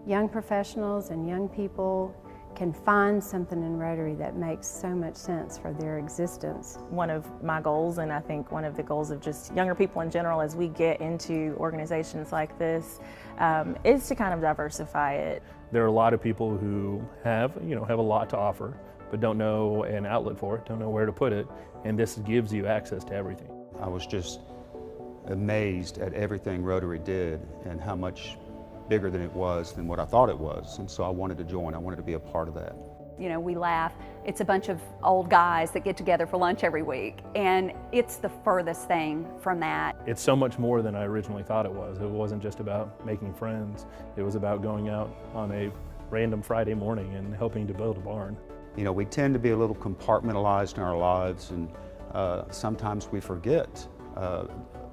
young professionals and young people can find something in Rotary that makes so much sense for their existence. One of my goals, and I think one of the goals of just younger people in general as we get into organizations like this, is to kind of diversify it. There are a lot of people who have a lot to offer, but don't know an outlet for it, don't know where to put it, and this gives you access to everything. I was just amazed at everything Rotary did and how much bigger than it was than what I thought it was, and so I wanted to join. I wanted to be a part of that. You know, we laugh. It's a bunch of old guys that get together for lunch every week, and it's the furthest thing from that. It's so much more than I originally thought it was. It wasn't just about making friends. It was about going out on a random Friday morning and helping to build a barn. You know, we tend to be a little compartmentalized in our lives, and sometimes we forget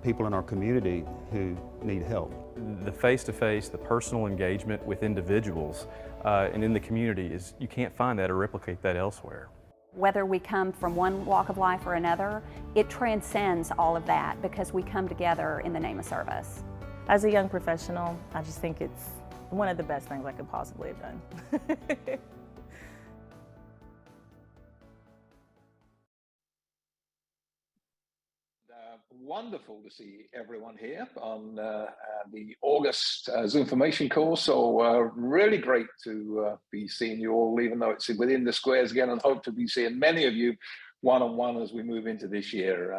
people in our community who need help. The face-to-face, the personal engagement with individuals and in the community you can't find that or replicate that elsewhere. Whether we come from one walk of life or another, it transcends all of that because we come together in the name of service. As a young professional, I just think it's one of the best things I could possibly have done. Wonderful to see everyone here on the August ZoomFormation course. So really great to be seeing you all, even though it's within the squares again, and hope to be seeing many of you one-on-one as we move into this year.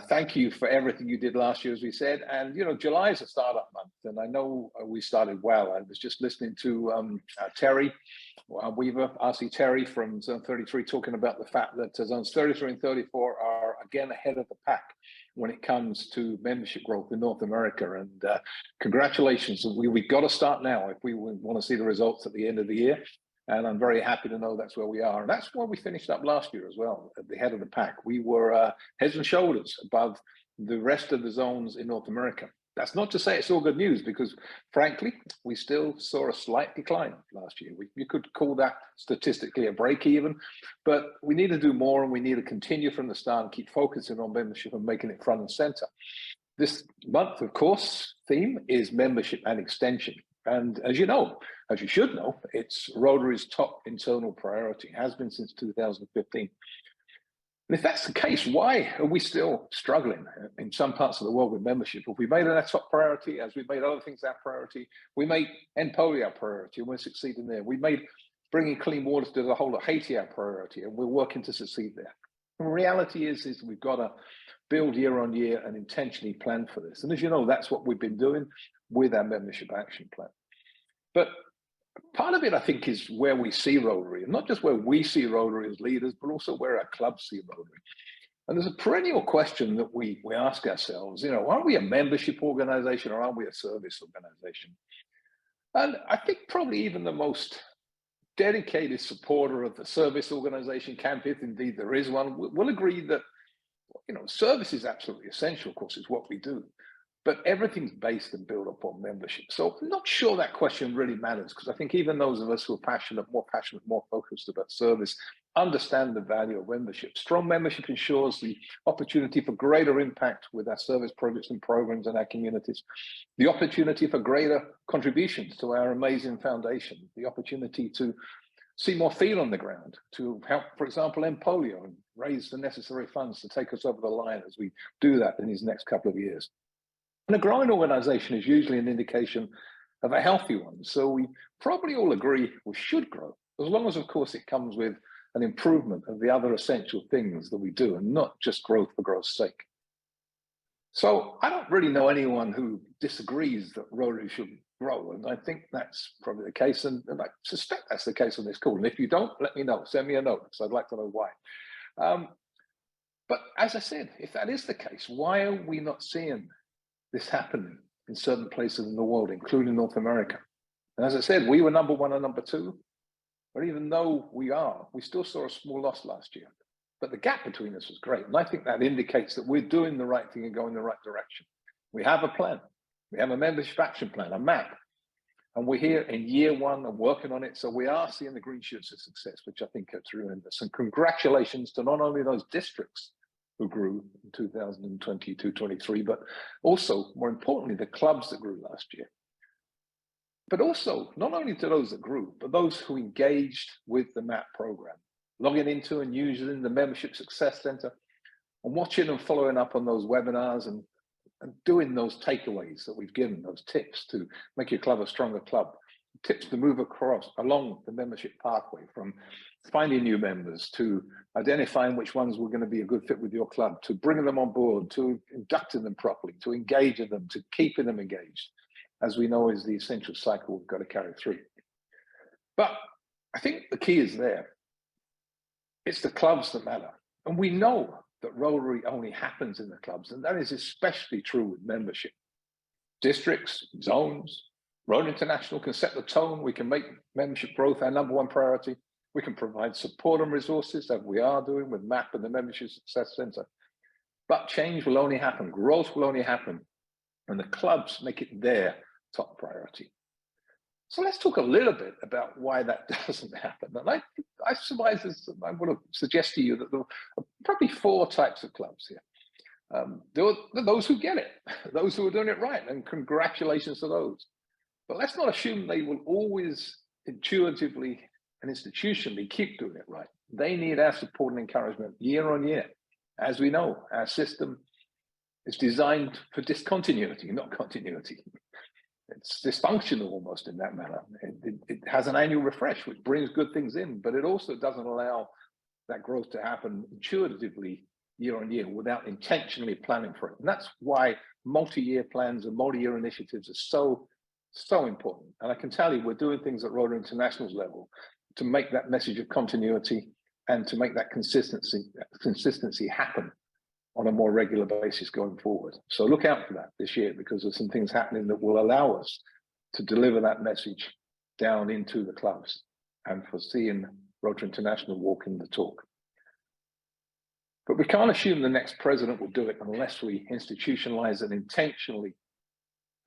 Thank you for everything you did last year, as we said. And, you know, July is a startup month, and I know we started well. I was just listening to Terry Weaver, RC Terry from Zone 33, talking about the fact that Zones 33 and 34 are again ahead of the pack when it comes to membership growth in North America. And congratulations. We've got to start now if we want to see the results at the end of the year. And I'm very happy to know that's where we are. And that's where we finished up last year as well, at the head of the pack. We were heads and shoulders above the rest of the zones in North America. That's not to say it's all good news, because frankly, we still saw a slight decline last year. You could call that statistically a break even, but we need to do more, and we need to continue from the start and keep focusing on membership and making it front and center. This month, of course, theme is membership and extension. And as you know, as you should know, it's Rotary's top internal priority, has been since 2015. And if that's the case, why are we still struggling in some parts of the world with membership? If we made it our top priority, as we made other things our priority, we made end polio our priority, and we're succeeding there. We made bringing clean water to the whole of Haiti our priority, and we're working to succeed there. The reality is we've got to build year on year and intentionally plan for this. And as you know, that's what we've been doing with our membership action plan. But part of it, I think, is where we see Rotary, and not just where we see Rotary as leaders, but also where our clubs see Rotary. And there's a perennial question that we ask ourselves, you know, are we a membership organization or are we a service organization? And I think probably even the most dedicated supporter of the service organization camp, if indeed there is one, will agree that, you know, service is absolutely essential. Of course, it's what we do. But everything's based and built upon membership. So I'm not sure that question really matters, because I think even those of us who are more passionate, more focused about service, understand the value of membership. Strong membership ensures the opportunity for greater impact with our service projects and programs in our communities, the opportunity for greater contributions to our amazing foundation, the opportunity to see more feet on the ground, to help, for example, end polio and raise the necessary funds to take us over the line as we do that in these next couple of years. And a growing organization is usually an indication of a healthy one. So we probably all agree we should grow, as long as, of course, it comes with an improvement of the other essential things that we do, and not just growth for growth's sake. So I don't really know anyone who disagrees that Rotary should grow, and I think that's probably the case, and I suspect that's the case on this call. And if you don't, let me know. Send me a note, because I'd like to know why. But as I said, if that is the case, why are we not seeing this happening in certain places in the world, including North America? And as I said, we were number one and number two, but even though we still saw a small loss last year. But the gap between us was great. And I think that indicates that we're doing the right thing and going the right direction. We have a plan. We have a membership action plan, a map. And we're here in year one and working on it. So we are seeing the green shoots of success, which I think are tremendous. And congratulations to not only those districts who grew in 2022-23, but also, more importantly, the clubs that grew last year. but also not only to those that grew, but those who engaged with the MAP program, logging into and using the Membership Success Center and watching and following up on those webinars and doing those takeaways that we've given, those tips to make your club a stronger club, tips to move along the membership pathway from finding new members to identifying which ones were going to be a good fit with your club, to bringing them on board, to inducting them properly, to engaging them, to keeping them engaged, as we know is the essential cycle we've got to carry through. But I think the key is there. It's the clubs that matter. And we know that Rotary only happens in the clubs, and that is especially true with membership. Districts, zones, Rotary International can set the tone. We can make membership growth our #1 priority. We can provide support and resources, as we are doing with MAP and the Membership Success Center. But change will only happen, growth will only happen when the clubs make it their top priority. So let's talk a little bit about why that doesn't happen. And I suppose I want to suggest to you that there are probably 4 types of clubs here. There are those who get it, those who are doing it right, and congratulations to those. But let's not assume they will always intuitively and institutionally keep doing it right. They need our support and encouragement year on year. As we know, our system is designed for discontinuity, not continuity. It's dysfunctional almost in that manner. It has an annual refresh, which brings good things in, but it also doesn't allow that growth to happen intuitively year on year without intentionally planning for it. And that's why multi-year plans and multi-year initiatives are so important. And I can tell you, we're doing things at Rotary International's level to make that message of continuity and to make that consistency happen on a more regular basis going forward. So look out for that this year, because there's some things happening that will allow us to deliver that message down into the clubs and for seeing Rotary International walking the talk. But we can't assume the next president will do it unless we institutionalize and intentionally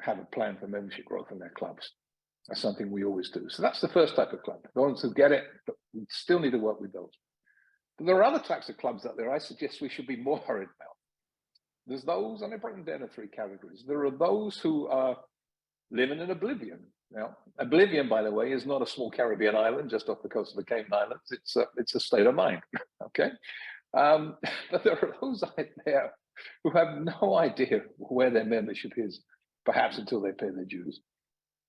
have a plan for membership growth in their clubs. That's something we always do. So that's the first type of club, the ones who get it, but we still need to work with those. But there are other types of clubs out there I suggest we should be more worried about. There's those, and I break them down in 3 categories. There are those who are living in oblivion. Now, oblivion, by the way, is not a small Caribbean island just off the coast of the Cayman Islands. It's a state of mind, okay? But there are those out there who have no idea where their membership is, perhaps until they pay their dues.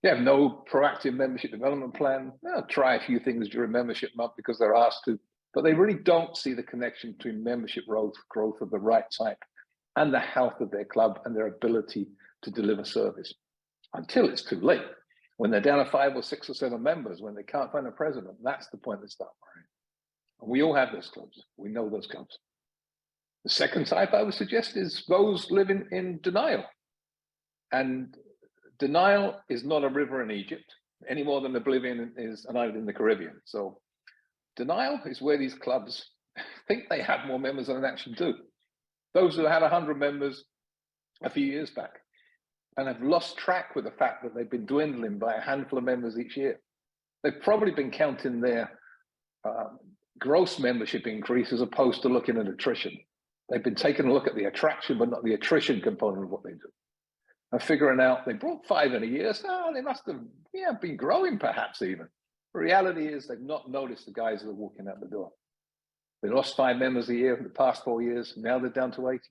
They have no proactive membership development plan. They'll try a few things during membership month because they're asked to, but they really don't see the connection between membership growth of the right type and the health of their club and their ability to deliver service until it's too late. When they're down to 5 or 6 or 7 members, when they can't find a president, that's the point they start worrying. And we all have those clubs. We know those clubs. The second type I would suggest is those living in denial. And denial is not a river in Egypt any more than oblivion is an island in the Caribbean. So denial is where these clubs think they have more members than they actually do. Those who had 100 members a few years back and have lost track with the fact that they've been dwindling by a handful of members each year. They've probably been counting their gross membership increase as opposed to looking at attrition. They've been taking a look at the attraction, but not the attrition component of what they do. And figuring out they brought 5 in a year, so they must have been growing perhaps even. The reality is they've not noticed the guys that are walking out the door. They lost 5 members a year in the past 4 years. Now they're down to 80.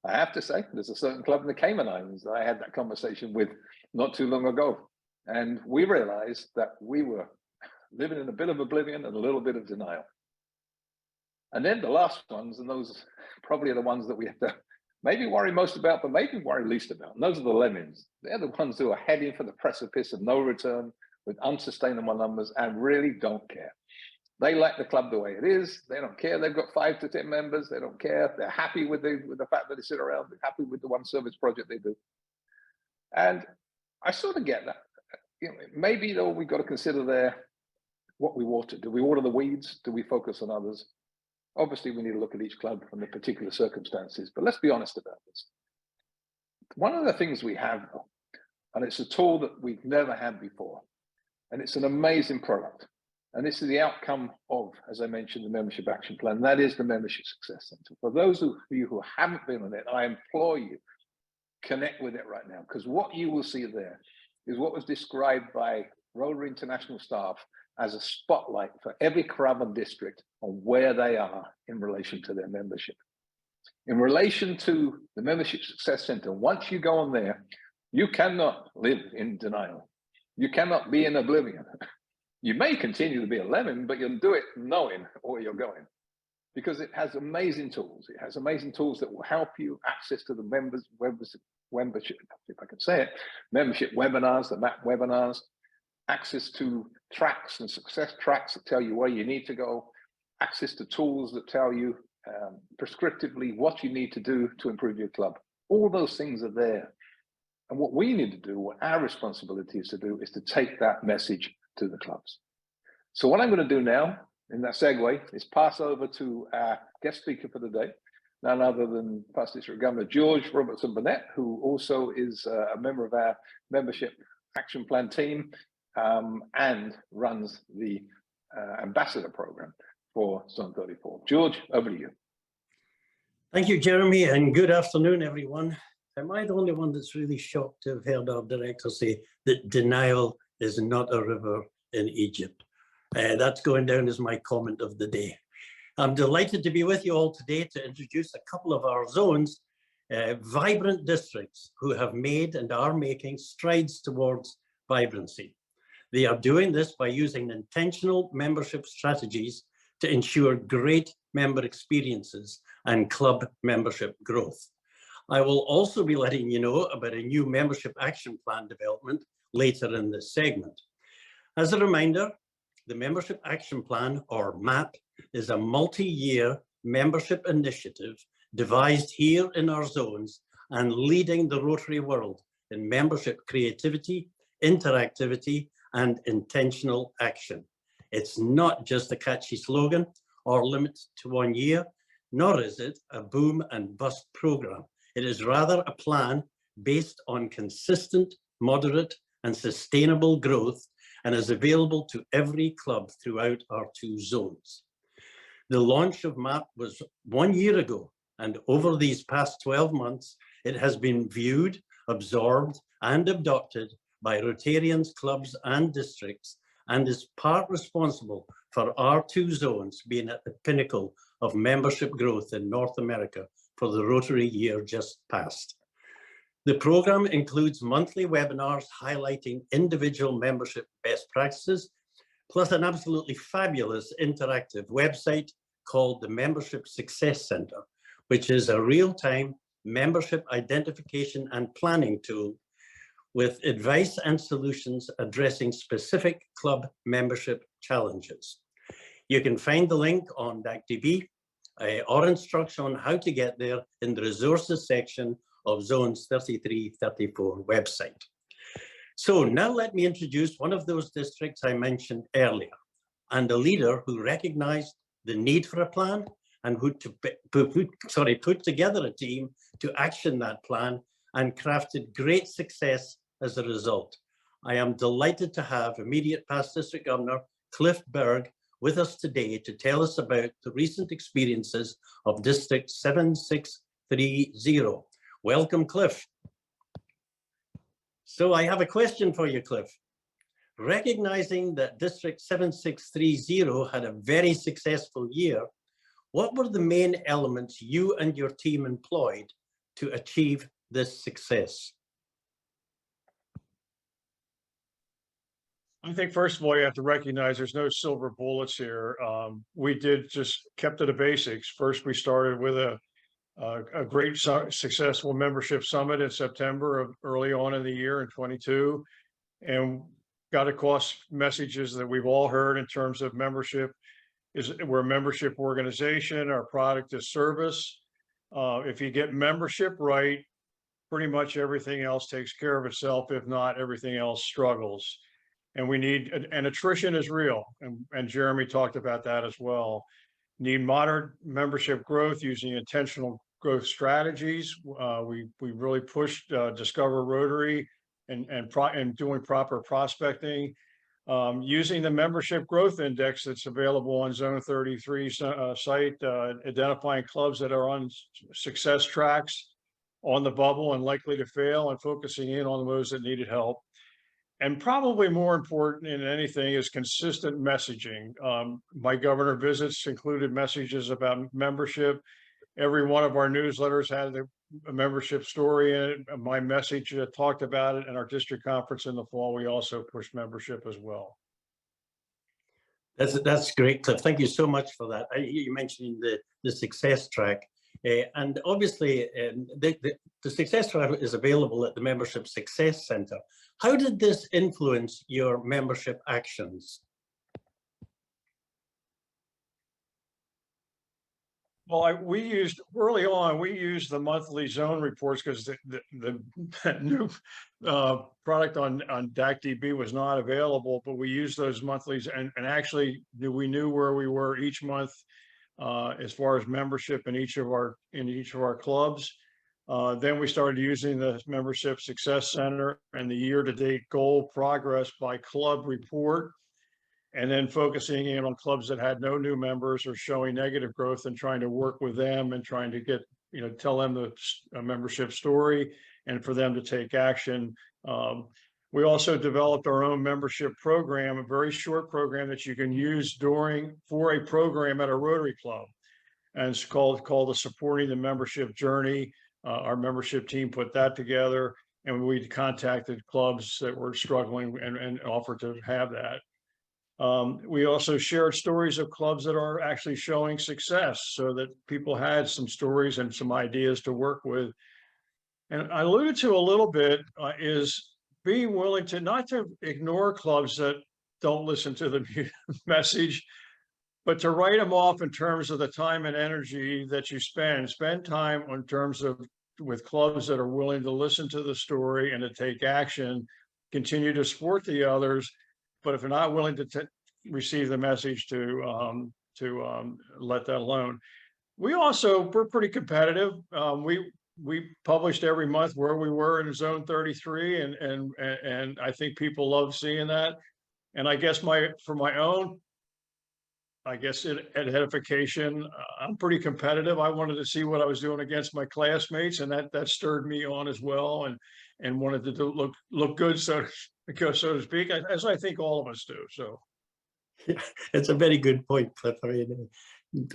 I have to say, there's a certain club in the Cayman Islands that I had that conversation with not too long ago. And we realized that we were living in a bit of oblivion and a little bit of denial. And then the last ones, and those probably are the ones that we have to maybe worry most about, but maybe worry least about. And those are the lemmings. They're the ones who are heading for the precipice of no return with unsustainable numbers and really don't care. They like the club the way it is. They don't care. They've got 5 to 10 members. They don't care. They're happy with the fact that they sit around. They're happy with the one service project they do. And I sort of get that. Maybe though we've got to consider there what we water. Do we water the weeds? Do we focus on others? Obviously, we need to look at each club and the particular circumstances, but let's be honest about this. One of the things we have, and it's a tool that we've never had before, and it's an amazing product. And this is the outcome of, as I mentioned, the Membership Action Plan. That is the Membership Success Center. For those of you who haven't been on it, I implore you, connect with it right now, because what you will see there is what was described by Rotary International staff as a spotlight for every club and district on where they are in relation to their membership. In relation to the Membership Success Center, once you go on there, you cannot live in denial. You cannot be in oblivion. You may continue to be a lemon, but you'll do it knowing where you're going, because it has amazing tools. It has amazing tools that will help you access to the membership, if I can say it, membership webinars, the MAP webinars, access to tracks and success tracks that tell you where you need to go, access to tools that tell you prescriptively what you need to do to improve your club. All those things are there. And what we need to do, what our responsibility is to do, is to take that message to the clubs. So what I'm going to do now, in that segue, is pass over to our guest speaker for the day, none other than Past District Governor George Robertson Burnett, who also is a member of our Membership Action Plan team and runs the Ambassador Program for Zone 34. George, over to you. Thank you, Jeremy, and good afternoon, everyone. Am I the only one that's really shocked to have heard our director say that denial is not a river in Egypt? That's going down as my comment of the day. I'm delighted to be with you all today to introduce a couple of our zones, vibrant districts who have made and are making strides towards vibrancy. They are doing this by using intentional membership strategies to ensure great member experiences and club membership growth. I will also be letting you know about a new membership action plan development later in this segment. As a reminder, the Membership Action Plan, or MAP, is a multi-year membership initiative devised here in our zones and leading the Rotary world in membership creativity, interactivity, and intentional action. It's not just a catchy slogan or limit to 1 year, nor is it a boom and bust program. It is rather a plan based on consistent, moderate, and sustainable growth, and is available to every club throughout our 2 zones. The launch of MAP was 1 year ago, and over these past 12 months, it has been viewed, absorbed, and adopted by Rotarians, clubs, and districts, and is part responsible for our 2 zones being at the pinnacle of membership growth in North America for the Rotary year just past. The program includes monthly webinars highlighting individual membership best practices, plus an absolutely fabulous interactive website called the Membership Success Center, which is a real-time membership identification and planning tool with advice and solutions addressing specific club membership challenges. You can find the link on DACTV or instruction on how to get there in the resources section of Zones 33-34 website. So now let me introduce one of those districts I mentioned earlier, and a leader who recognized the need for a plan and who put together a team to action that plan and crafted great success as a result. I am delighted to have immediate past District Governor Cliff Berg with us today to tell us about the recent experiences of District 7630. Welcome, Cliff. So I have a question for you, Cliff. Recognizing that District 7630 had a very successful year, what were the main elements you and your team employed to achieve this success? I think first of all, you have to recognize there's no silver bullets here. We just kept to the basics. First, we started with a great successful membership summit in September of early on in the year in 22, and got across messages that we've all heard in terms of membership. We're a membership organization, our product is service. If you get membership right, pretty much everything else takes care of itself. If not, everything else struggles. And we need, and attrition is real. And Jeremy talked about that as well. Need modern membership growth using intentional growth strategies. We really pushed Discover Rotary and doing proper prospecting. Using the membership growth index that's available on Zone 33 site, identifying clubs that are on success tracks, on the bubble and likely to fail, and focusing in on those that needed help. And probably more important than anything is consistent messaging. My governor visits included messages about membership. Every one of our newsletters had a membership story in it. My message talked about it, and our district conference in the fall, we also pushed membership as well. That's great, Cliff. Thank you so much for that. You mentioned the success track, and obviously the success track is available at the Membership Success Center. How did this influence your membership actions? Well, we used early on, we used the monthly zone reports because the new product on DACDB was not available, but we used those monthlies and actually we knew where we were each month as far as membership in each of our clubs. Then we started using the Membership Success Center and the year-to-date goal progress by club report, and then focusing in on clubs that had no new members or showing negative growth and trying to work with them and trying to get, tell them the membership story and for them to take action. We also developed our own membership program, a very short program that you can use for a program at a Rotary Club. And it's called the Supporting the Membership Journey. Our membership team put that together, and we contacted clubs that were struggling and offered to have that. We also shared stories of clubs that are actually showing success so that people had some stories and some ideas to work with. And I alluded to a little bit is being willing to not to ignore clubs that don't listen to the message, but to write them off in terms of the time and energy that you spend time in terms of with clubs that are willing to listen to the story and to take action, continue to support the others. But if you're not willing to receive the message, to let that alone. We're pretty competitive. We published every month where we were in Zone 33, and I think people love seeing that. And I guess for my own, edification, I'm pretty competitive. I wanted to see what I was doing against my classmates, and that stirred me on as well, and wanted to look good, so to speak, as I think all of us do. So, yeah, it's a very good point, Cliff. I mean,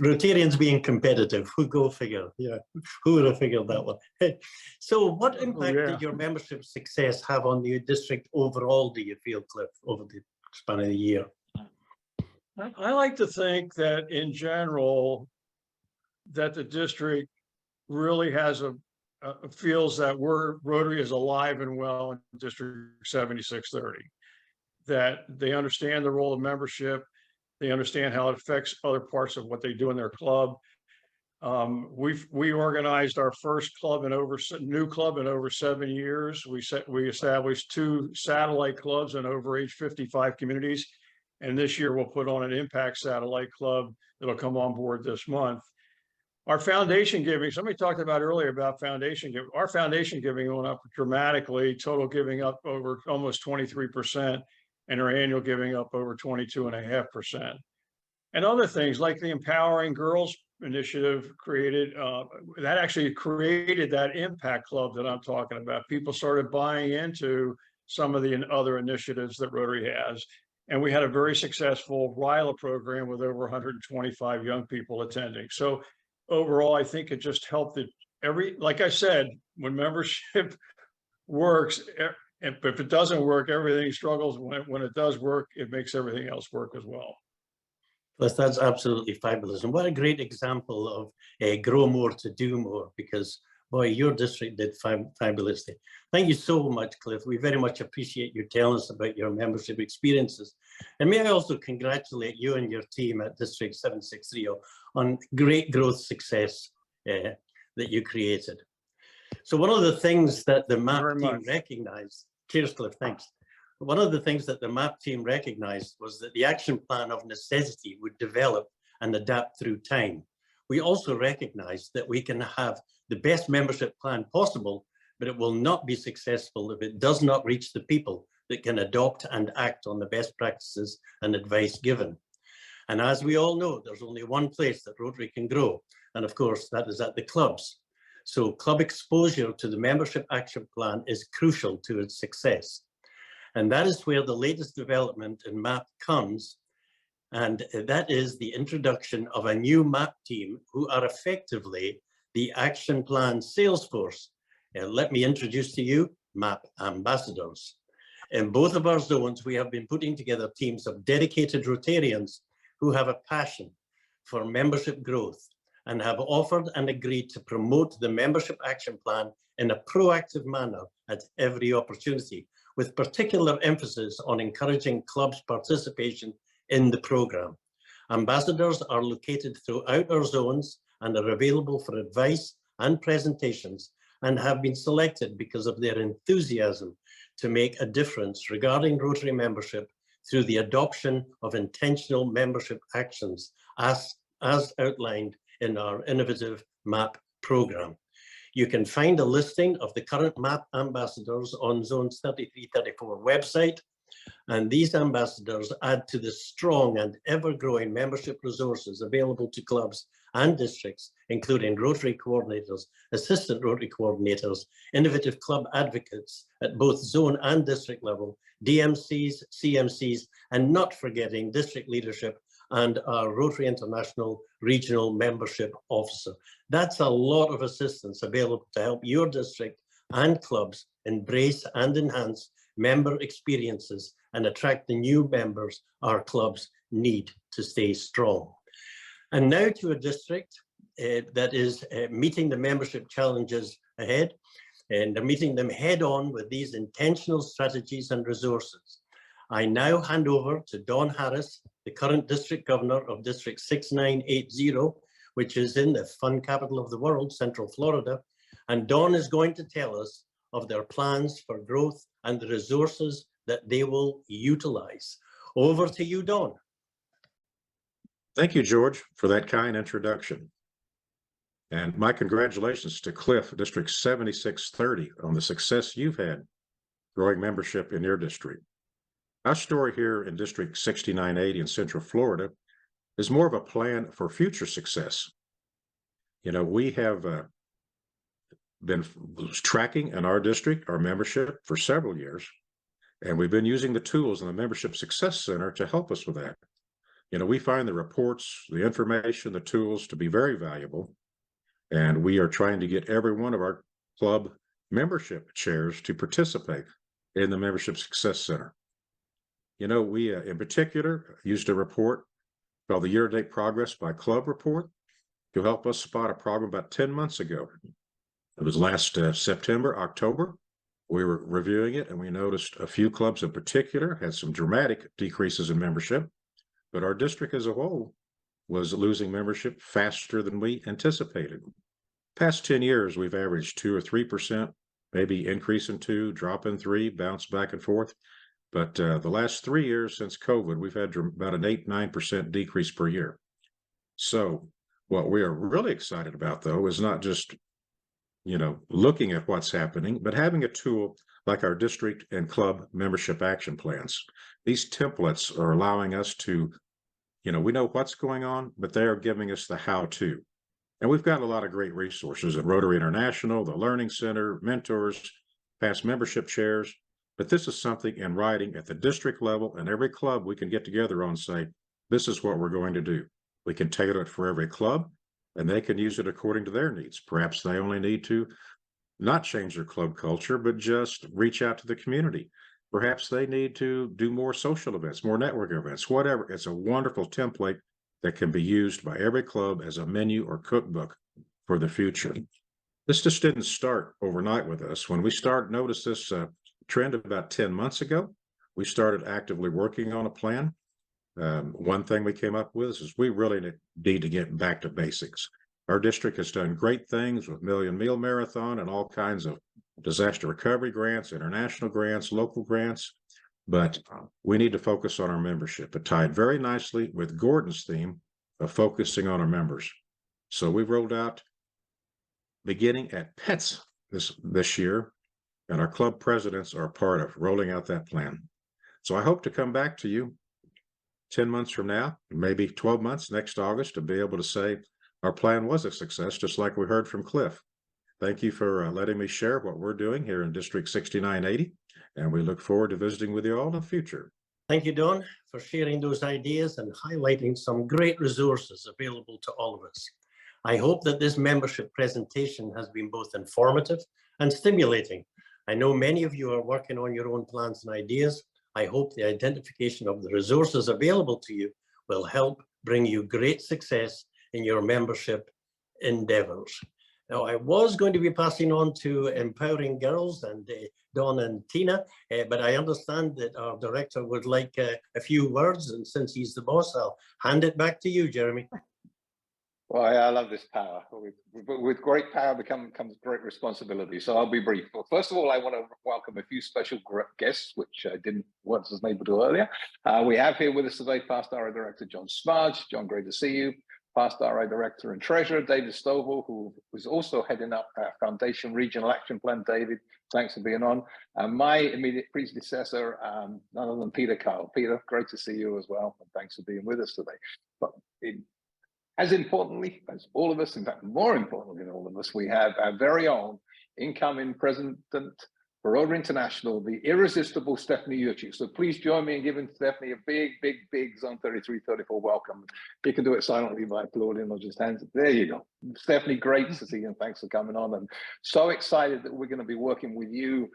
Rotarians being competitive, go figure? Yeah, who would have figured that one? So, what impact did your membership success have on the district overall, do you feel, Cliff, over the span of the year? I like to think that in general, that the district really has feels that Rotary is alive and well in District 7630, that they understand the role of membership, they understand how it affects other parts of what they do in their club. We organized our first new club in over 7 years. We established 2 satellite clubs in over age 55 communities, and this year we'll put on an impact satellite club that'll come on board this month. Our foundation giving, somebody talked about earlier about foundation giving. Our foundation giving went up dramatically, total giving up over almost 23%, and our annual giving up over 22.5%. And other things like the Empowering Girls initiative that actually created that impact club that I'm talking about. People started buying into some of the other initiatives that Rotary has. And we had a very successful RILA program with over 125 young people attending. So overall, I think it just helped like I said, when membership works, and if it doesn't work, everything struggles. When it does work, it makes everything else work as well. That's absolutely fabulous. And what a great example of grow more to do more, because boy, your district did fabulously. Thank you so much, Cliff. We very much appreciate you telling us about your membership experiences. And may I also congratulate you and your team at District 7630 on great growth success that you created. So one of the things that the MAP team recognized, cheers, Cliff, thanks. One of the things that the MAP team recognized was that the action plan of necessity would develop and adapt through time. We also recognized that we can have the best membership plan possible, but it will not be successful if it does not reach the people that can adopt and act on the best practices and advice given. And as we all know, there's only one place that Rotary can grow, and of course that is at the clubs. So club exposure to the membership action plan is crucial to its success. And that is where the latest development in MAP comes. And that is the introduction of a new MAP team who are effectively the action plan sales force. Let me introduce to you MAP ambassadors. In both of our zones, we have been putting together teams of dedicated Rotarians who have a passion for membership growth and have offered and agreed to promote the membership action plan in a proactive manner at every opportunity, with particular emphasis on encouraging clubs' participation in the program. Ambassadors are located throughout our zones and are available for advice and presentations, and have been selected because of their enthusiasm to make a difference regarding Rotary membership through the adoption of intentional membership actions as outlined in our innovative MAP program. You can find a listing of the current MAP ambassadors on Zones 33-34 website, and these ambassadors add to the strong and ever-growing membership resources available to clubs and districts, including Rotary coordinators, assistant Rotary coordinators, innovative club advocates at both zone and district level, DMCs, CMCs, and not forgetting district leadership and our Rotary International Regional Membership Officer. That's a lot of assistance available to help your district and clubs embrace and enhance member experiences and attract the new members our clubs need to stay strong. And now to a district that is meeting the membership challenges ahead, and they're meeting them head on with these intentional strategies and resources. I now hand over to Dawn Harris, the current district governor of District 6980, which is in the fun capital of the world, Central Florida. And Dawn is going to tell us of their plans for growth and the resources that they will utilize. Over to you, Dawn. Thank you, George, for that kind introduction. And my congratulations to Cliff, District 7630, on the success you've had growing membership in your district. Our story here in District 6980 in Central Florida is more of a plan for future success. You know, we have been tracking in our district our membership for several years, and we've been using the tools in the Membership Success Center to help us with that. You know, we find the reports, the information, the tools to be very valuable, and we are trying to get every one of our club membership chairs to participate in the Membership Success Center. You know, we in particular used a report called the Year-to-Date Progress by Club Report to help us spot a problem about 10 months ago. It was last September, October. We were reviewing it, and we noticed a few clubs in particular had some dramatic decreases in membership, but our district as a whole was losing membership faster than we anticipated. Past 10 years, we've averaged 2 or 3%, maybe increase in 2, drop in 3, bounce back and forth. But the last 3 years since COVID, we've had about an 8-9% decrease per year. So what we are really excited about, though, is not just, you know, looking at what's happening, but having a tool like our district and club membership action plans. These templates are allowing us to, you know, we know what's going on, but they are giving us the how-to. And we've got a lot of great resources at Rotary International, the Learning Center, mentors, past membership chairs. But this is something in writing at the district level, and every club we can get together on and say, this is what we're going to do. We can tailor it for every club, and they can use it according to their needs. Perhaps they only need to not change their club culture, but just reach out to the community. Perhaps they need to do more social events, more network events, whatever. It's a wonderful template that can be used by every club as a menu or cookbook for the future. This just didn't start overnight with us. When we noticed this trend about 10 months ago, we started actively working on a plan. One thing we came up with is we really need to get back to basics. Our district has done great things with Million Meal Marathon and all kinds of disaster recovery grants, international grants, local grants, but we need to focus on our membership. It tied very nicely with Gordon's theme of focusing on our members. So we rolled out beginning at Pets this year, and our club presidents are part of rolling out that plan. So I hope to come back to you 10 months from now, maybe 12 months next August, to be able to say our plan was a success, just like we heard from Cliff. Thank you for letting me share what we're doing here in District 6980. And we look forward to visiting with you all in the future. Thank you, Don, for sharing those ideas and highlighting some great resources available to all of us. I hope that this membership presentation has been both informative and stimulating. I know many of you are working on your own plans and ideas. I hope the identification of the resources available to you will help bring you great success in your membership endeavors. Now, I was going to be passing on to Empowering Girls and Dawn and Tina, but I understand that our director would like a few words, and since he's the boss, I'll hand it back to you, Jeremy. Well, I love this power. With great power comes great responsibility. So I'll be brief. Well, first of all, I want to welcome a few special guests, which I wasn't able to earlier. We have here with us today past RA Director John Smudge. John, great to see you. Past RA Director and Treasurer David Stovall, who was also heading up our Foundation Regional Action Plan. David, thanks for being on. My immediate predecessor, none other than Peter Kyle. Peter, great to see you as well, and thanks for being with us today. But as importantly, as all of us, in fact, more importantly than all of us, we have our very own incoming President for Rotary International, the irresistible Stephanie Urchik. So please join me in giving Stephanie a big, big, big Zone 33-34 welcome. You can do it silently by applauding or just hands. There you go. Stephanie, great to see you, and thanks for coming on. And so excited that we're going to be working with you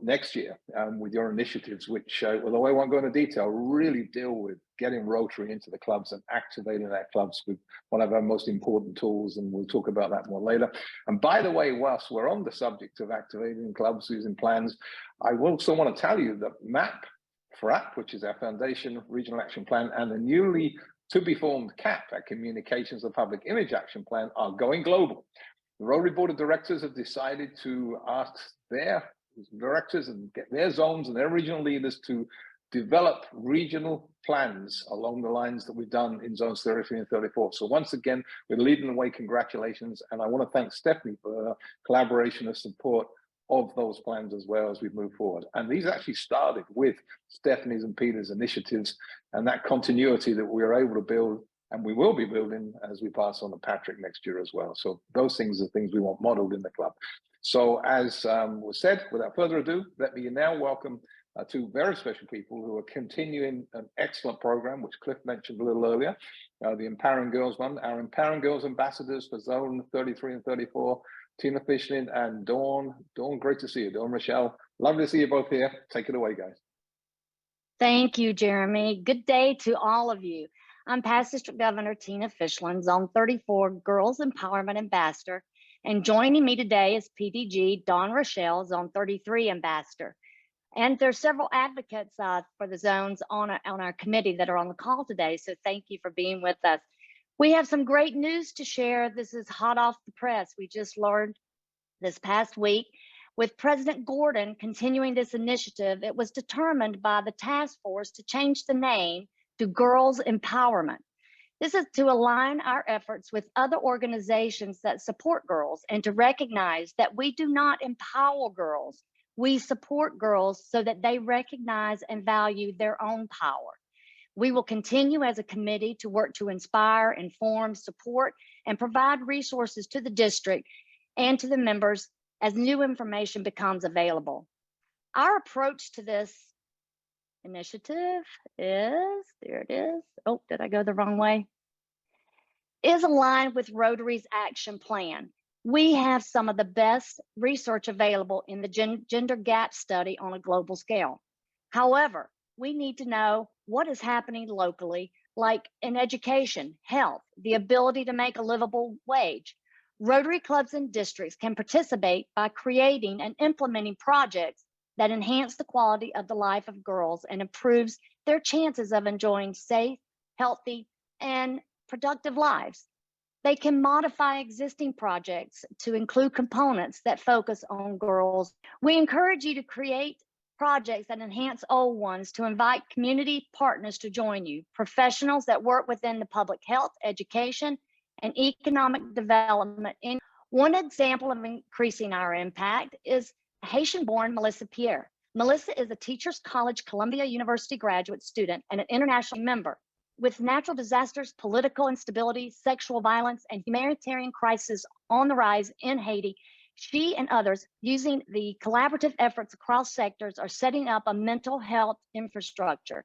next year with your initiatives, which, although I won't go into detail, really deal with getting Rotary into the clubs and activating our clubs with one of our most important tools, and we'll talk about that more later. And by the way, whilst we're on the subject of activating clubs using plans, I also want to tell you that FRAP, which is our Foundation Regional Action Plan, and the newly to-be-formed CAP, our Communications and Public Image Action Plan, are going global. The Rotary Board of Directors have decided to ask their directors and get their zones and their regional leaders to develop regional plans along the lines that we've done in zones 33 and 34. So once again, we're leading the way. Congratulations. And I want to thank Stephanie for her collaboration and support of those plans as well as we move forward. And these actually started with Stephanie's and Peter's initiatives and that continuity that we are able to build, and we will be building as we pass on to Patrick next year as well. So those things are things we want modeled in the club. So as was said, without further ado, let me now welcome two very special people who are continuing an excellent program, which Cliff mentioned a little earlier, the Empowering Girls one. Our Empowering Girls ambassadors for Zone 33 and 34, Tina Fishlin and Dawn. Dawn, great to see you. Dawn, Rochelle, lovely to see you both here. Take it away, guys. Thank you, Jeremy. Good day to all of you. I'm Past District Governor Tina Fishlin, Zone 34 Girls Empowerment Ambassador, and joining me today is PDG Dawn Rochelle, Zone 33 Ambassador. And there's several advocates for the zones on our committee that are on the call today, so thank you for being with us. We have some great news to share. This is hot off the press. We just learned this past week, with President Gordon continuing this initiative, it was determined by the task force to change the name to Girls Empowerment. This is to align our efforts with other organizations that support girls and to recognize that we do not empower girls. We support girls so that they recognize and value their own power. We will continue as a committee to work to inspire, inform, support, and provide resources to the district and to the members as new information becomes available. Our approach to this initiative is, there it is. Oh, did I go the wrong way? Is aligned with Rotary's action plan. We have some of the best research available in the gender gap study on a global scale. However, we need to know what is happening locally, like in education, health, the ability to make a livable wage. Rotary clubs and districts can participate by creating and implementing projects that enhance the quality of the life of girls and improves their chances of enjoying safe, healthy, and productive lives. They can modify existing projects to include components that focus on girls. We encourage you to create projects that enhance old ones, to invite community partners to join you, professionals that work within the public health, education, and economic development. One example of increasing our impact is Haitian-born Melissa Pierre. Melissa is a Teachers College Columbia University graduate student and an international member. With natural disasters, political instability, sexual violence, and humanitarian crisis on the rise in Haiti, She and others, using the collaborative efforts across sectors, are setting up a mental health infrastructure.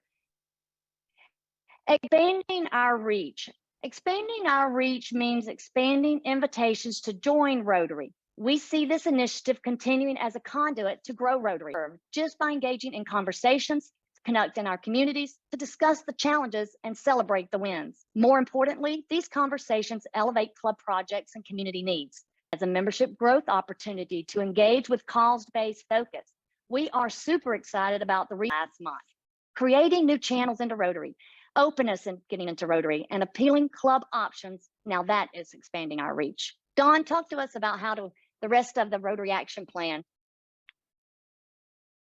Expanding our reach. Expanding our reach means expanding invitations to join Rotary. We see this initiative continuing as a conduit to grow Rotary, just by engaging in conversations, connecting our communities, to discuss the challenges and celebrate the wins. More importantly, these conversations elevate club projects and community needs. As a membership growth opportunity to engage with cause-based focus, we are super excited about the last month. Creating new channels into Rotary, openness in getting into Rotary, and appealing club options. Now that is expanding our reach. Dawn, talk to us about the rest of the Rotary Action Plan.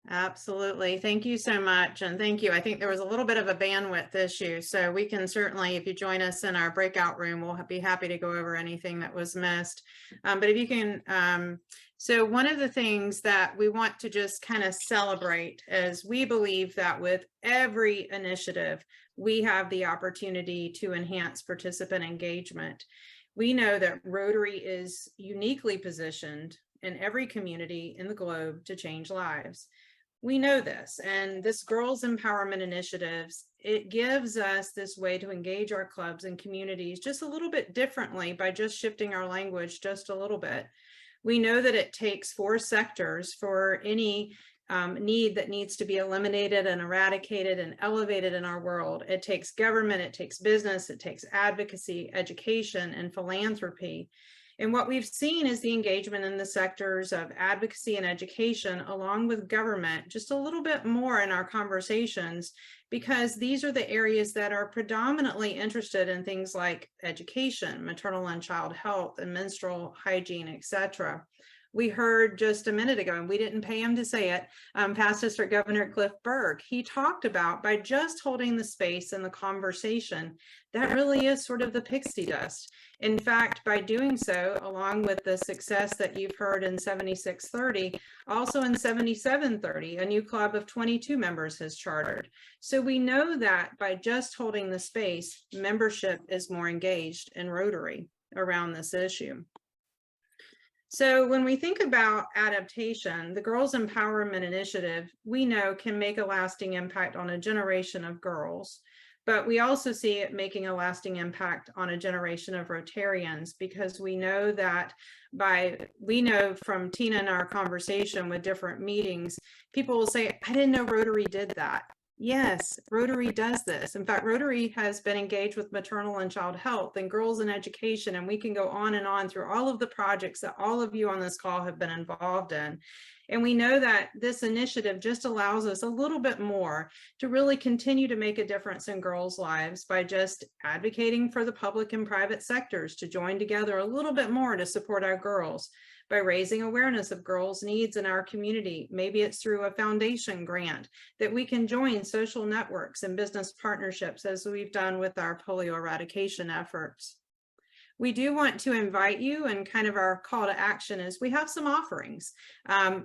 Absolutely. Thank you so much. And thank you. I think there was a little bit of a bandwidth issue. So we can certainly, if you join us in our breakout room, we'll be happy to go over anything that was missed. But if you can, so one of the things that we want to just kind of celebrate is we believe that with every initiative, we have the opportunity to enhance participant engagement. We know that Rotary is uniquely positioned in every community in the globe to change lives. We know this, and this Girls Empowerment Initiatives, it gives us this way to engage our clubs and communities just a little bit differently by just shifting our language just a little bit. We know that it takes 4 sectors for any need that needs to be eliminated and eradicated and elevated in our world. It takes government, it takes business, it takes advocacy, education, and philanthropy. And what we've seen is the engagement in the sectors of advocacy and education, along with government, just a little bit more in our conversations, because these are the areas that are predominantly interested in things like education, maternal and child health, and menstrual hygiene, etc. We heard just a minute ago, and we didn't pay him to say it, Past District Governor Cliff Berg, he talked about by just holding the space and the conversation, that really is sort of the pixie dust. In fact, by doing so, along with the success that you've heard in 7630, also in 7730, a new club of 22 members has chartered. So we know that by just holding the space, membership is more engaged in Rotary around this issue. So when we think about adaptation, the Girls Empowerment Initiative, we know can make a lasting impact on a generation of girls, but we also see it making a lasting impact on a generation of Rotarians, because we know that we know from Tina and our conversation with different meetings, people will say, I didn't know Rotary did that. Yes, Rotary does this. In fact, Rotary has been engaged with maternal and child health and girls in education, and we can go on and on through all of the projects that all of you on this call have been involved in. And we know that this initiative just allows us a little bit more to really continue to make a difference in girls' lives by just advocating for the public and private sectors to join together a little bit more to support our girls, by raising awareness of girls' needs in our community. Maybe it's through a foundation grant that we can join social networks and business partnerships, as we've done with our polio eradication efforts. We do want to invite you, and kind of our call to action is we have some offerings.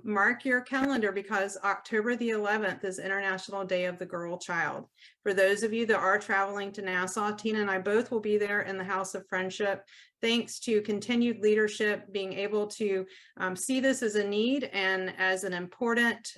Mark your calendar, because October the 11th is International Day of the Girl Child. For those of you that are traveling to Nassau, Tina and I both will be there in the House of Friendship. Thanks to continued leadership, being able to see this as a need and as an important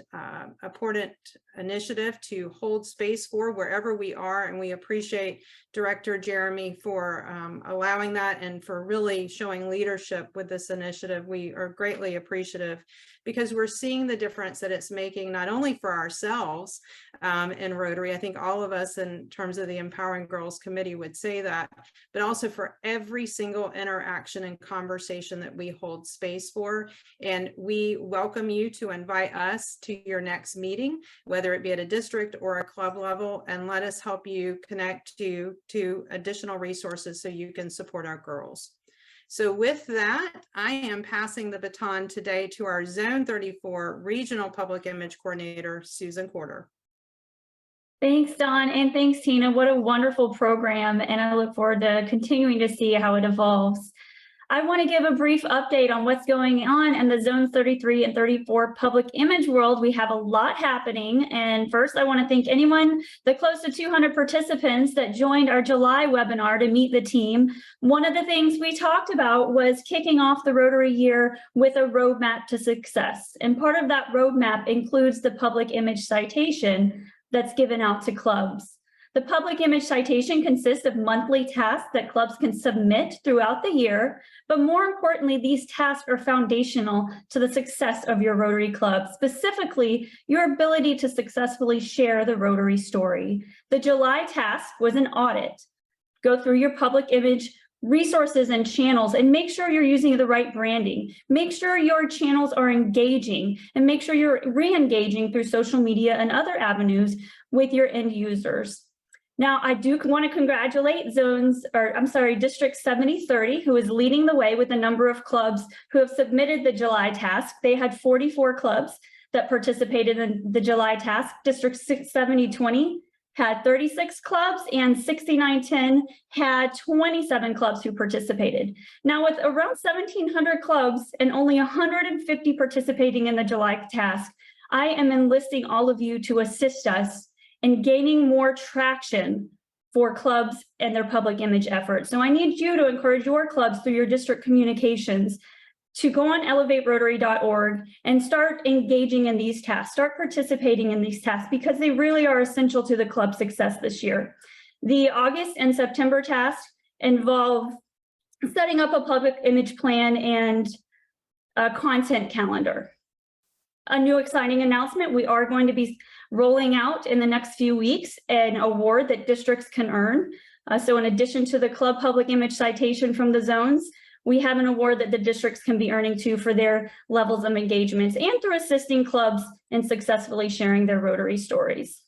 initiative to hold space for wherever we are. And we appreciate Director Jeremy for allowing that and for really showing leadership with this initiative. We are greatly appreciative, because we're seeing the difference that it's making, not only for ourselves in Rotary, I think all of us in terms of the Empowering Girls Committee would say that, but also for every single interaction and conversation that we hold space for. And we welcome you to invite us to your next meeting, whether it be at a district or a club level, and let us help you connect to additional resources so you can support our girls. So with that, I am passing the baton today to our Zone 34 Regional Public Image Coordinator, Susan Corder. Thanks, Dawn, and thanks, Tina. What a wonderful program, and I look forward to continuing to see how it evolves. I want to give a brief update on what's going on in the Zones 33 and 34 public image world. We have a lot happening. And first, I want to thank the close to 200 participants that joined our July webinar to meet the team. One of the things we talked about was kicking off the Rotary year with a roadmap to success. And part of that roadmap includes the public image citation that's given out to clubs. The public image citation consists of monthly tasks that clubs can submit throughout the year, but more importantly, these tasks are foundational to the success of your Rotary Club, specifically your ability to successfully share the Rotary story. The July task was an audit. Go through your public image resources and channels and make sure you're using the right branding. Make sure your channels are engaging and make sure you're re-engaging through social media and other avenues with your end users. Now, I do want to congratulate District 7030, who is leading the way with a number of clubs who have submitted the July task. They had 44 clubs that participated in the July task. District 7020 had 36 clubs and 6910 had 27 clubs who participated. Now, with around 1,700 clubs and only 150 participating in the July task, I am enlisting all of you to assist us in gaining more traction for clubs and their public image efforts. So I need you to encourage your clubs through your district communications to go on elevaterotary.org and start engaging in these tasks, start participating in these tasks because they really are essential to the club's success this year. The August and September tasks involve setting up a public image plan and a content calendar. A new exciting announcement, we are going to be rolling out in the next few weeks an award that districts can earn. So in addition to the club public image citation from the zones, we have an award that the districts can be earning too for their levels of engagements and through assisting clubs in successfully sharing their Rotary stories.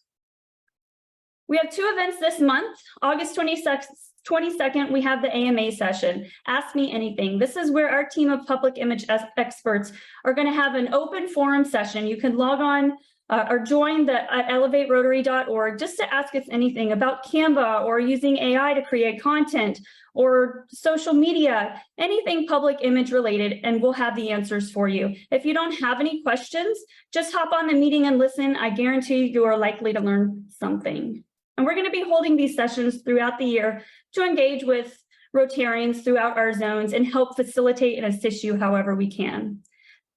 We have two events this month. August 22nd, we have the AMA session, Ask Me Anything. This is where our team of public image experts are going to have an open forum session. You can log on or join the elevaterotary.org just to ask us anything about Canva or using AI to create content or social media, anything public image related, and we'll have the answers for you. If you don't have any questions, just hop on the meeting and listen. I guarantee you are likely to learn something. And we're going to be holding these sessions throughout the year to engage with Rotarians throughout our zones and help facilitate and assist you however we can.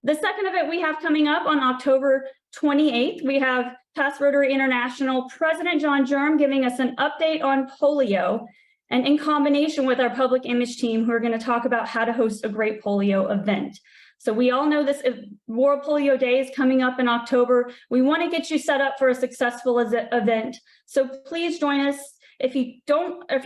The second event we have coming up on October 28th, we have Past Rotary International President John Germ giving us an update on polio, and in combination with our public image team, who are going to talk about how to host a great polio event. So we all know this World Polio Day is coming up in October. We want to get you set up for a successful event. So please join us. If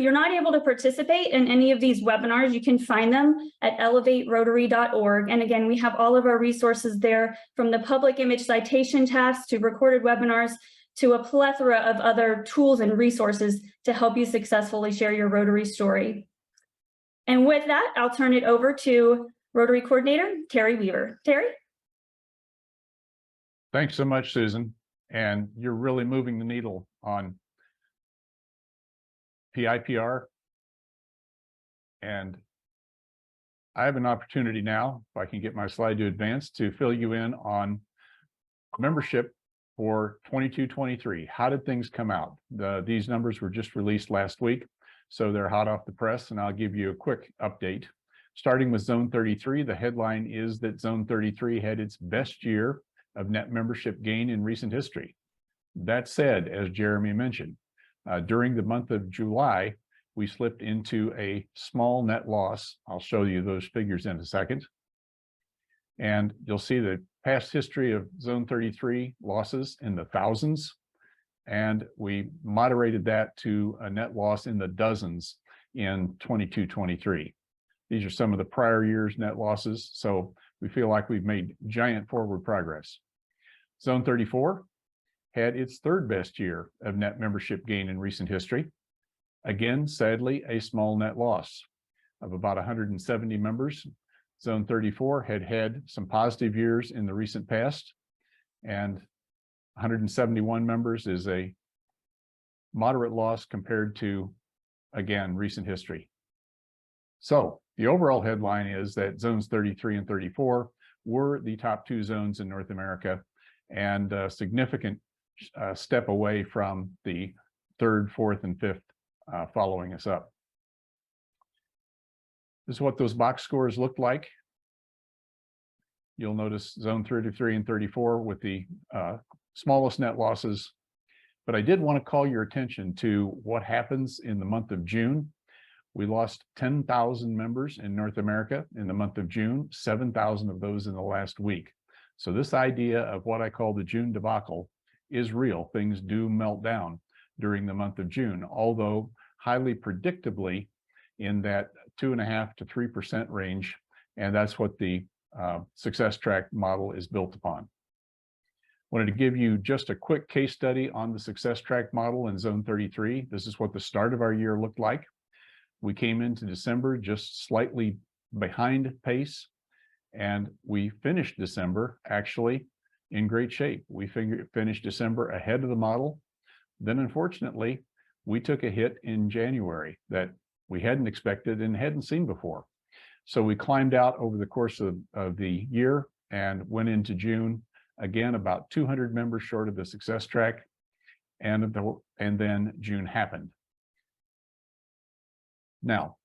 you're not able to participate in any of these webinars, you can find them at elevaterotary.org. And again, we have all of our resources there, from the public image citation tasks to recorded webinars to a plethora of other tools and resources to help you successfully share your Rotary story. And with that, I'll turn it over to Rotary Coordinator Terry Weaver. Terry? Thanks so much, Susan. And you're really moving the needle on PIPR. And I have an opportunity now, if I can get my slide to advance, to fill you in on membership for 22-23. How did things come out? These numbers were just released last week, so they're hot off the press, and I'll give you a quick update. Starting with Zone 33, the headline is that Zone 33 had its best year of net membership gain in recent history. That said, as Jeremy mentioned, during the month of July, we slipped into a small net loss. I'll show you those figures in a second. And you'll see the past history of Zone 33 losses in the thousands. And we moderated that to a net loss in the dozens in 22-23. These are some of the prior year's net losses. So we feel like we've made giant forward progress. Zone 34 had its third best year of net membership gain in recent history. Again, sadly, a small net loss of about 170 members. Zone 34 had some positive years in the recent past, and 171 members is a moderate loss compared to, again, recent history. So The overall headline is that zones 33 and 34 were the top 2 zones in North America, and a significant step away from the 3rd, 4th, and 5th following us up. This is what those box scores looked like. You'll notice zone 33 and 34 with the smallest net losses. But I did want to call your attention to what happens in the month of June. We lost 10,000 members in North America in the month of June, 7,000 of those in the last week. So this idea of what I call the June debacle is real. Things do melt down during the month of June, although highly predictably in that 2.5% to 3% range. And that's what the success track model is built upon. Wanted to give you just a quick case study on the success track model in zone 33. This is what the start of our year looked like. We came into December just slightly behind pace, and we finished December actually in great shape. We finished December ahead of the model. Then unfortunately, we took a hit in January that we hadn't expected and hadn't seen before. So we climbed out over the course of the year and went into June, again, about 200 members short of the success track, and then June happened. Now,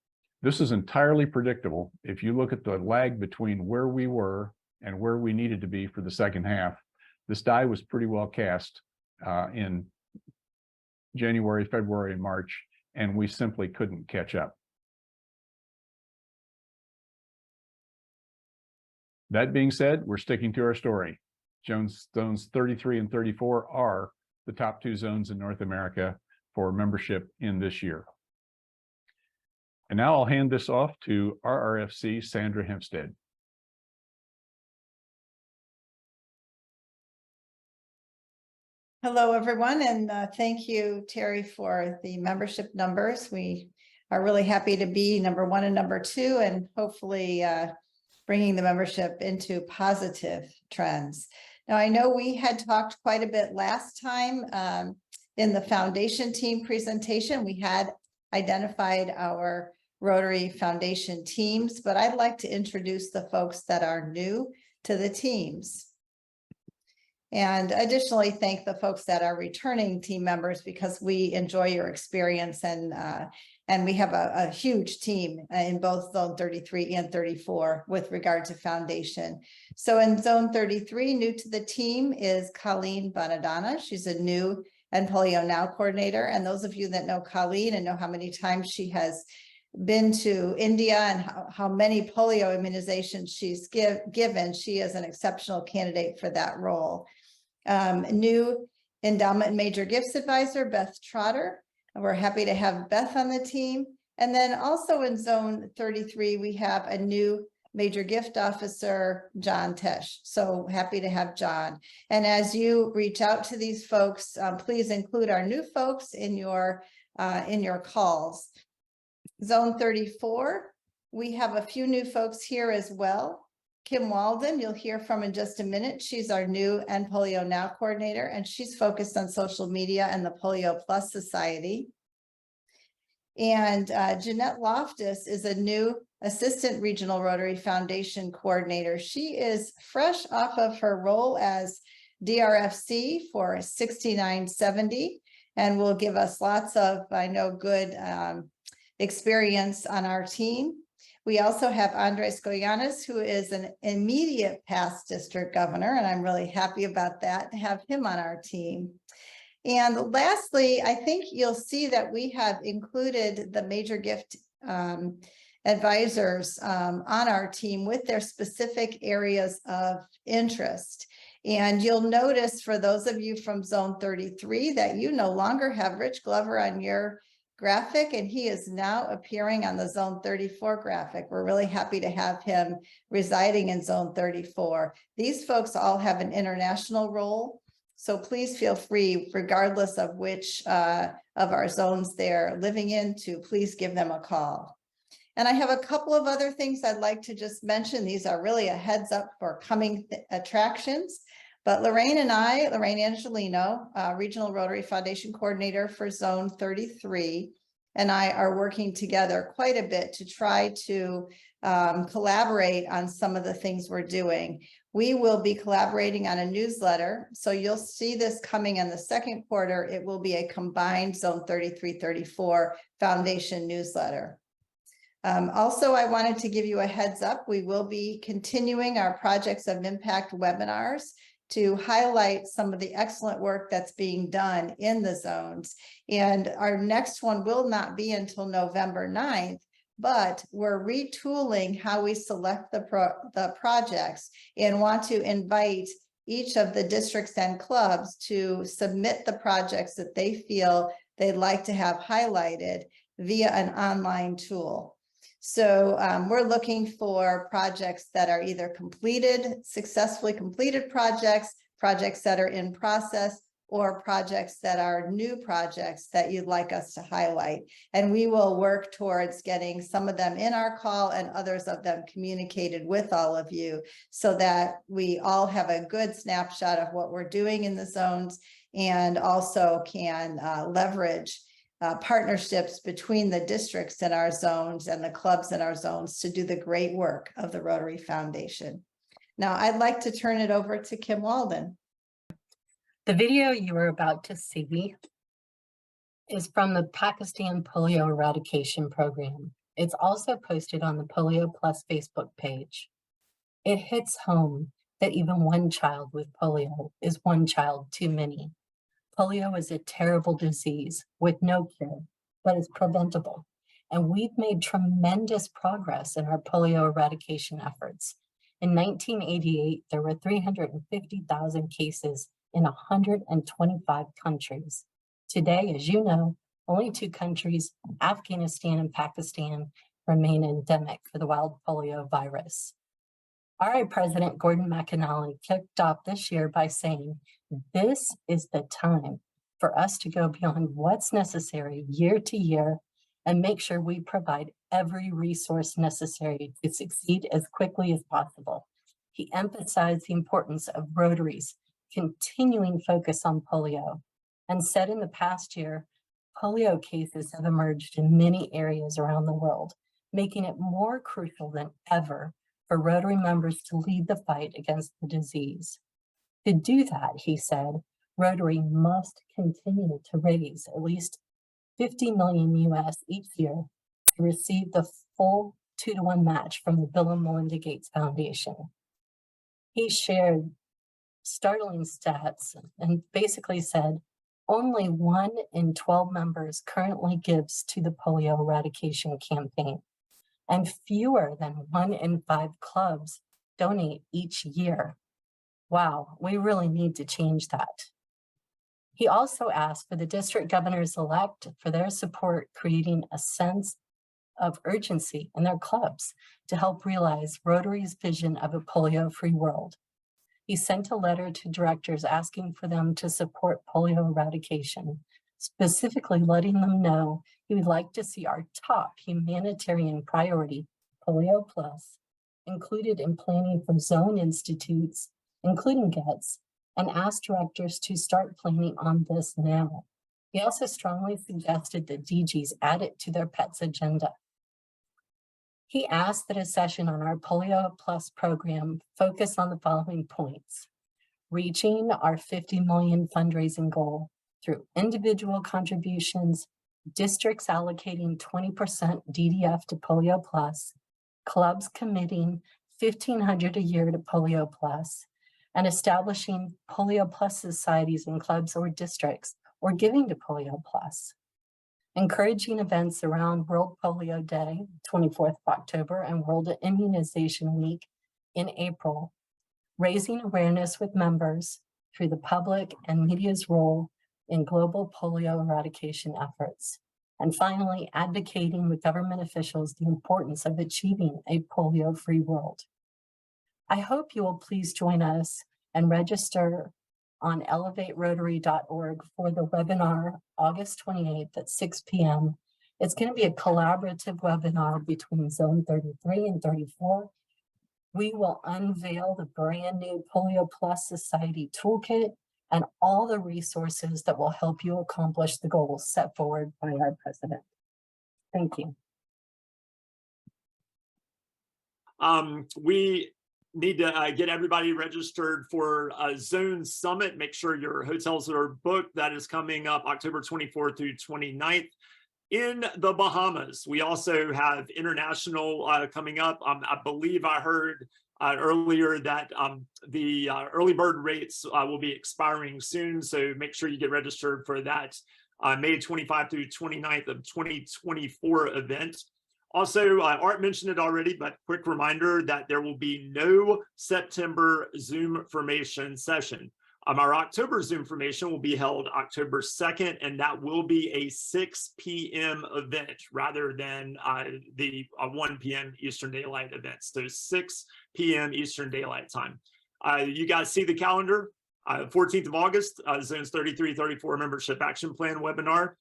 this is entirely predictable. If you look at the lag between where we were and where we needed to be for the second half, this die was pretty well cast in January, February, and March, and we simply couldn't catch up. That being said, we're sticking to our story. Zones 33 and 34 are the top 2 zones in North America for membership in this year. And now I'll hand this off to RRFC Sandra Hempstead. Hello, everyone, and thank you, Terry, for the membership numbers. We are really happy to be number 1 and number 2, and hopefully bringing the membership into positive trends. Now, I know we had talked quite a bit last time in the foundation team presentation. We had identified our Rotary Foundation teams, but I'd like to introduce the folks that are new to the teams. And additionally, thank the folks that are returning team members, because we enjoy your experience, and we have a huge team in both zone 33 and 34 with regard to foundation. So in zone 33, new to the team is Colleen Bonadonna. She's a new and Polio Now coordinator. And those of you that know Colleen and know how many times she has been to India and how many polio immunizations she's given, she is an exceptional candidate for that role. New endowment major gifts advisor, Beth Trotter. And we're happy to have Beth on the team. And then also in zone 33, we have a new major gift officer, John Tesh. So happy to have John. And as you reach out to these folks, please include our new folks in your calls. Zone 34, we have a few new folks here as well. Kim Walden, you'll hear from in just a minute. She's our new and Polio Now coordinator, and she's focused on social media and the Polio Plus Society. And Jeanette Loftus is a new Assistant Regional Rotary Foundation coordinator. She is fresh off of her role as DRFC for 6970 and will give us lots of, I know, good experience on our team. We also have Andres Goyanes, who is an immediate past district governor, and I'm really happy about that, to have him on our team. And lastly, I think you'll see that we have included the major gift advisors on our team with their specific areas of interest. And you'll notice, for those of you from zone 33, that you no longer have Rich Glover on your graphic, and he is now appearing on the zone 34 graphic. We're really happy to have him residing in zone 34. These folks all have an international role, so please feel free, regardless of which of our zones they're living in, to please give them a call. And I have a couple of other things I'd like to just mention. These are really a heads up for coming attractions. But Lorraine Angelino, Regional Rotary Foundation Coordinator for Zone 33, and I are working together quite a bit to try to collaborate on some of the things we're doing. We will be collaborating on a newsletter. So you'll see this coming in the second quarter. It will be a combined Zone 33-34 Foundation newsletter. Also, I wanted to give you a heads up. We will be continuing our Projects of Impact webinars to highlight some of the excellent work that's being done in the zones. And our next one will not be until November 9th, but we're retooling how we select the projects and want to invite each of the districts and clubs to submit the projects that they feel they'd like to have highlighted via an online tool. So we're looking for projects that are either completed, successfully completed projects, projects that are in process, or projects that are new projects that you'd like us to highlight. And we will work towards getting some of them in our call and others of them communicated with all of you so that we all have a good snapshot of what we're doing in the zones and also can leverage partnerships between the districts in our zones and the clubs in our zones to do the great work of the Rotary Foundation. Now, I'd like to turn it over to Kim Walden. The video you are about to see is from the Pakistan Polio Eradication Program. It's also posted on the Polio Plus Facebook page. It hits home that even one child with polio is one child too many. Polio is a terrible disease with no cure, but it's preventable. And we've made tremendous progress in our polio eradication efforts. In 1988, there were 350,000 cases in 125 countries. Today, as you know, only 2 countries, Afghanistan and Pakistan, remain endemic for the wild polio virus. RI President Gordon McAnally kicked off this year by saying, this is the time for us to go beyond what's necessary year to year and make sure we provide every resource necessary to succeed as quickly as possible. He emphasized the importance of Rotary's continuing focus on polio and said in the past year, polio cases have emerged in many areas around the world, making it more crucial than ever for Rotary members to lead the fight against the disease. To do that, he said, Rotary must continue to raise at least $50 million US each year to receive the full 2-to-1 match from the Bill and Melinda Gates Foundation. He shared startling stats and basically said, only 1 in 12 members currently gives to the polio eradication campaign, and fewer than 1 in 5 clubs donate each year. Wow, we really need to change that. He also asked for the district governors-elect for their support, creating a sense of urgency in their clubs to help realize Rotary's vision of a polio-free world. He sent a letter to directors asking for them to support polio eradication, specifically letting them know he would like to see our top humanitarian priority, Polio Plus, included in planning for zone institutes, including GETS, and asked directors to start planning on this now. He also strongly suggested that DGs add it to their PETS agenda. He asked that a session on our Polio Plus program focus on the following points: reaching our 50 million fundraising goal through individual contributions, districts allocating 20% DDF to Polio Plus, clubs committing $1,500 a year to Polio Plus, and establishing Polio Plus societies in clubs or districts, or giving to Polio Plus. Encouraging events around World Polio Day, 24th of October, and World Immunization Week in April. Raising awareness with members through the public and media's role in global polio eradication efforts. And finally, advocating with government officials the importance of achieving a polio-free world. I hope you will please join us and register on elevaterotary.org for the webinar August 28th at 6 p.m. It's going to be a collaborative webinar between Zone 33 and 34. We will unveil the brand new Polio Plus Society Toolkit and all the resources that will help you accomplish the goals set forward by our president. Thank you. We need to get everybody registered for Zone Summit. Make sure your hotels are booked. That is coming up October 24th through 29th in the Bahamas. We also have international coming up. I believe I heard earlier that the early bird rates will be expiring soon. So make sure you get registered for that May 25 through 29th of 2024 event. Also, Art mentioned it already, but quick reminder that there will be no September ZoomFormation session. Our October ZoomFormation will be held October 2nd, and that will be a 6 p.m. event rather than the 1 p.m. Eastern Daylight event. So 6 p.m. Eastern Daylight Time. You guys see the calendar? 14th of August, Zones 33, 34 Membership Action Plan webinar.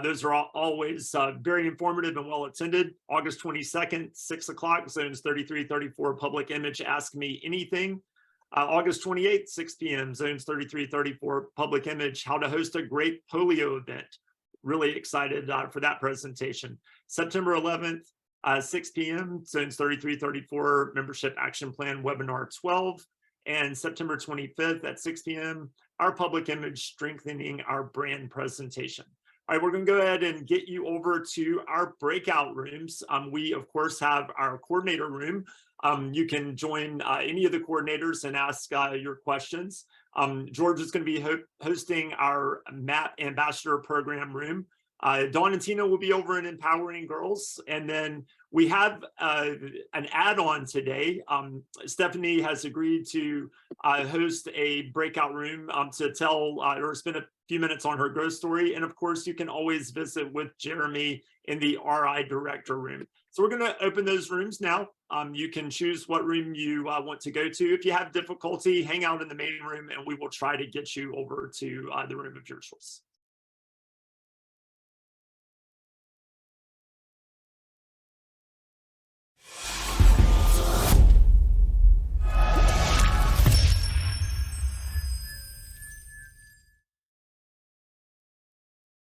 Those are always very informative and well attended. August 22nd, 6 o'clock, Zones 33, 34 Public Image Ask Me Anything. August 28th, 6 p.m., Zones 33, 34 Public Image, How to Host a Great Polio Event. Really excited for that presentation. September 11th, 6 p.m., Zones 33, 34 Membership Action Plan Webinar 12. And September 25th at 6 p.m., our Public Image Strengthening Our Brand presentation. All right, we're going to go ahead and get you over to our breakout rooms. We, of course, have our coordinator room. You can join any of the coordinators and ask your questions. George is going to be hosting our MAP Ambassador Program room. Dawn and Tina will be over in Empowering Girls. And then we have an add-on today. Stephanie has agreed to host a breakout room to tell or spend a few minutes on her growth story. And of course, you can always visit with Jeremy in the RI Director room. So we're going to open those rooms now. You can choose what room you want to go to. If you have difficulty, hang out in the main room and we will try to get you over to the room of your choice.